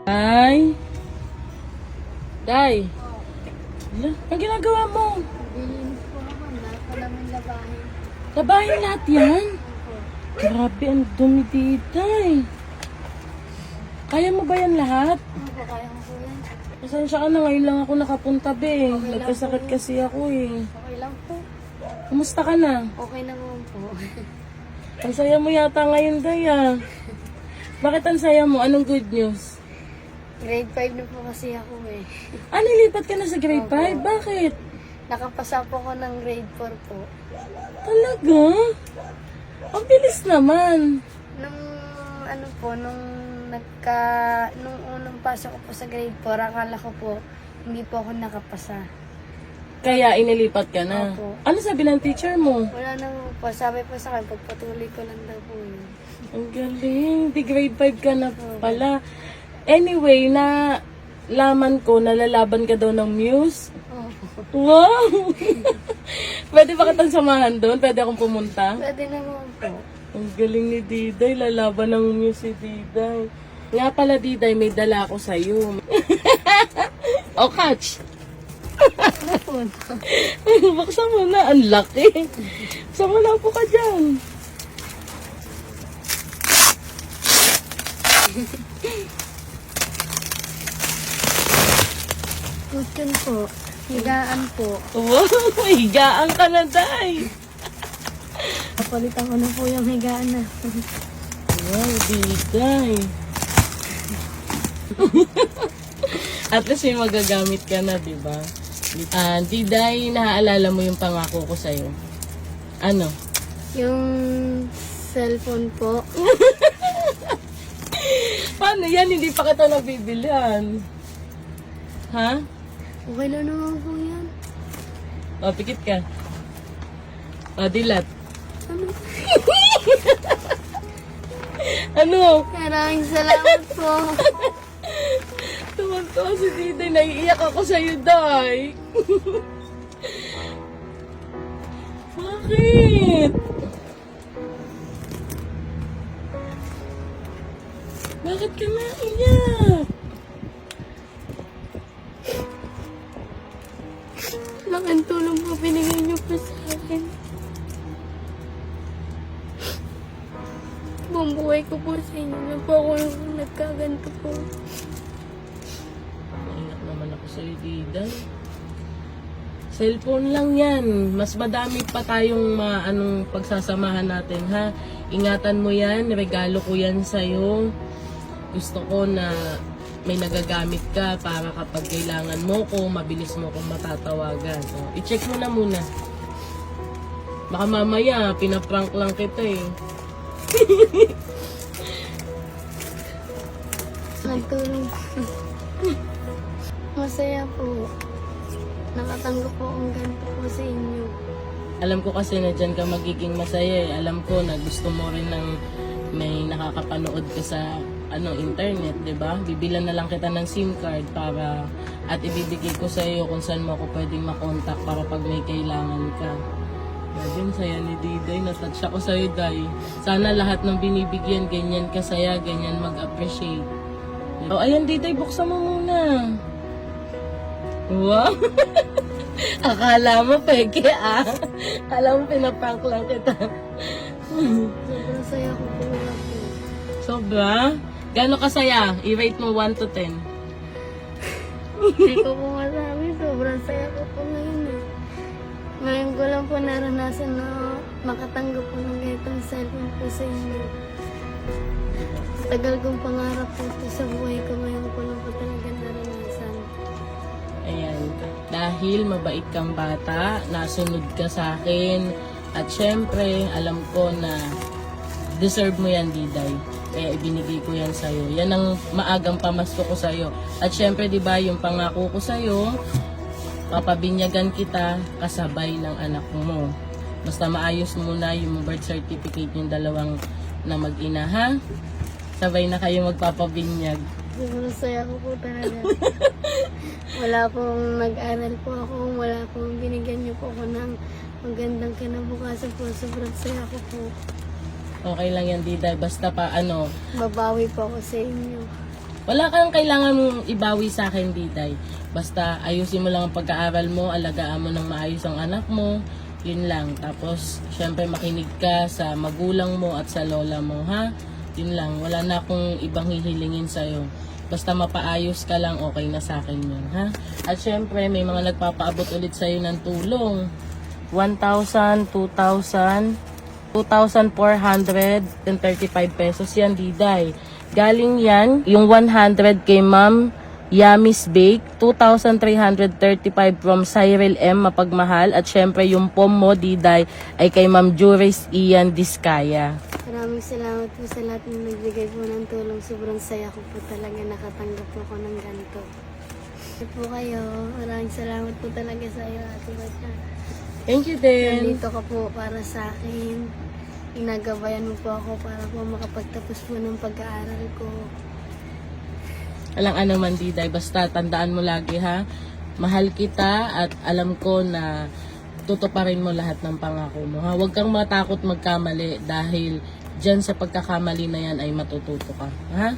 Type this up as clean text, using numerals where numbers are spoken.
Day? Day? Ala, ang ginagawa mo? Bilinis po ako, lahat pa naman labahin. Labahin lahat yan? Grabe, ang dumi dito eh. Kaya mo ba yan lahat? Ano po, kaya ko po yan? Pasensya ka na, ngayon lang ako nakapunta be. lang Nagkasakit po. kasi ako eh. Okay lang po. Kumusta ka na? Okay naman po. Ang saya mo yata ngayon, Day ah. Bakit ang saya mo? Anong good news? Grade 5 na po kasi ako eh. Ah, nilipat ka na sa grade 5? Opo. Bakit? Nakapasa po ako ng grade 4 po. Talaga? Ang bilis naman. Nung ano po, nung unang pasok ko po sa grade 4, akala ko po, hindi po ako nakapasa. Kaya inilipat ka na. Opo. Ano sabi ng teacher mo? Wala naman po, sabi po sa akin, pagpatuloy ko lang daw po yun. Ang galing. Di grade 5 ka na pala. Anyway, na laman ko, nalalaban ka daw ng Muse. Opo. Wow! Pwede ba kitang samahan doon? Pwede akong pumunta? Pwede naman po. Ang galing ni Diday. Lalaban ng Muse si Diday. Nga pala, Diday, may dala ako sa'yo. O, catch! Ano po? Buksan mo na. Ang laki. Buksan mo na po ka dyan. Cushion po. Higaan po. Wow! Higaan ka na, Day. Kapalitan ko na po yung higaan na. Wow, Diday. At least may magagamit ka na, di ba? Diday, naaalala mo yung pangako ko sa'yo? Ano? Yung cellphone po. Paano yan? Hindi pa kita nabibilihan. Ha? Okay lang naman po yan. O, pikit ka. O, dilat. Ano? Ano? Maraming salamat po. Tuwan-tuwa si Diday. Naiiyak ako sa'yo, Day. Bakit? Bakit ka naiiyak? Laking tulong po binigay niyo po sa akin. Buong buhay ko po sa inyo na po ako nagkaganto po. Naiiyak naman ako sa'yo, Diday. Cellphone lang yan. Mas madami pa tayong anong pagsasamahan natin, ha? Ingatan mo yan. Regalo ko yan sa'yo. Gusto ko na may nagagamit ka para kapag kailangan mo ko, mabilis mo kong matatawagan. So, i-check mo na muna. Baka mamaya, pinaprank lang kita eh. Nagtulong po. Masaya po. Nakatanggap po ang ganito po sa inyo. Alam ko kasi na dyan ka magiging masaya eh. Alam ko na gusto mo rin ng may nakakapanood ka sa internet, 'di ba? Bibilan na lang kita ng SIM card para at ibibigay ko sa iyo kung saan mo ako pwedeng makontak para pag may kailangan ka. Yun, saya ni Diday. Natouch ako sa iyo, Day. Sana lahat ng binibigyan ganyan kasaya, ganyan mag-appreciate. Oh, ayan, Diday, buksan mo muna. Wow! Akala mo peke ah. Akala mo pinaprank lang kita. Sobrang saya ko po nga po. Sobra? Gano'n kasaya? I-rate mo 1 to 10. Hindi ko po masabi. Sobrang saya ko po ngayon eh. Ngayon ko lang po naranasan na makatanggap po ng ganitong cellphone po sa inyo. Tagal kong pangarap po ito sa buhay ko. Ngayon ko lang po talaga naranasan. Ayan. Dahil mabait kang bata, nasunod ka sa akin, at syempre, alam ko na deserve mo yan, Diday. Kaya ibinigay ko yan sa'yo. Yan ang maagang pamasko ko sa'yo. At syempre, di ba, yung pangako ko sa'yo, papabinyagan kita kasabay ng anak mo. Basta maayos muna yung birth certificate yung dalawang na mag-ina, ha? Sabay na kayo magpapabinyag. Sobrang saya ko po talaga. Wala pong nag-aral po ako. Wala pong binigyan niyo po ako ng magandang kinabukasan po. Sobrang saya ko po. Okay lang yan, Diday. Basta pa, Babawi po ako sa inyo. Wala kang kailangan ibawi sa akin, Diday. Basta ayusin mo lang ang pag-aaral mo, alagaan mo ng maayos ang anak mo, yun lang. Tapos, syempre makinig ka sa magulang mo at sa lola mo, ha? Yun lang, wala na akong ibang hihilingin sa'yo. Basta mapaayos ka lang, okay na sa akin yun, ha? At syempre, may mga nagpapaabot ulit sa'yo ng tulong. 1,000, 2,000, 2,435 pesos yan, Diday. Galing yan, yung 100 kay Ma'am Yami's Bake, 2,335 from Cyril M. Mapagmahal. At syempre, yung pom mo, Diday, ay kay Ma'am Juris Ian Diskaya. Maraming salamat po sa lahat ng nagbigay po ng tulong. Sobrang saya ko po talaga nakatanggap po ako ng ganito. Ito po kayo. Maraming salamat po talaga sa iyo, Ate Bacha. Thank you din. Nandito ka po para sa akin. Inagabayan mo po ako para po makapagtapos po ng pag-aaral ko. Alang ano man, Diday, basta tandaan mo lagi, ha? Mahal kita at alam ko na tutuparin mo lahat ng pangako mo, ha? Huwag kang matakot magkamali dahil dyan sa pagkakamali na yan ay matututo ka, ha?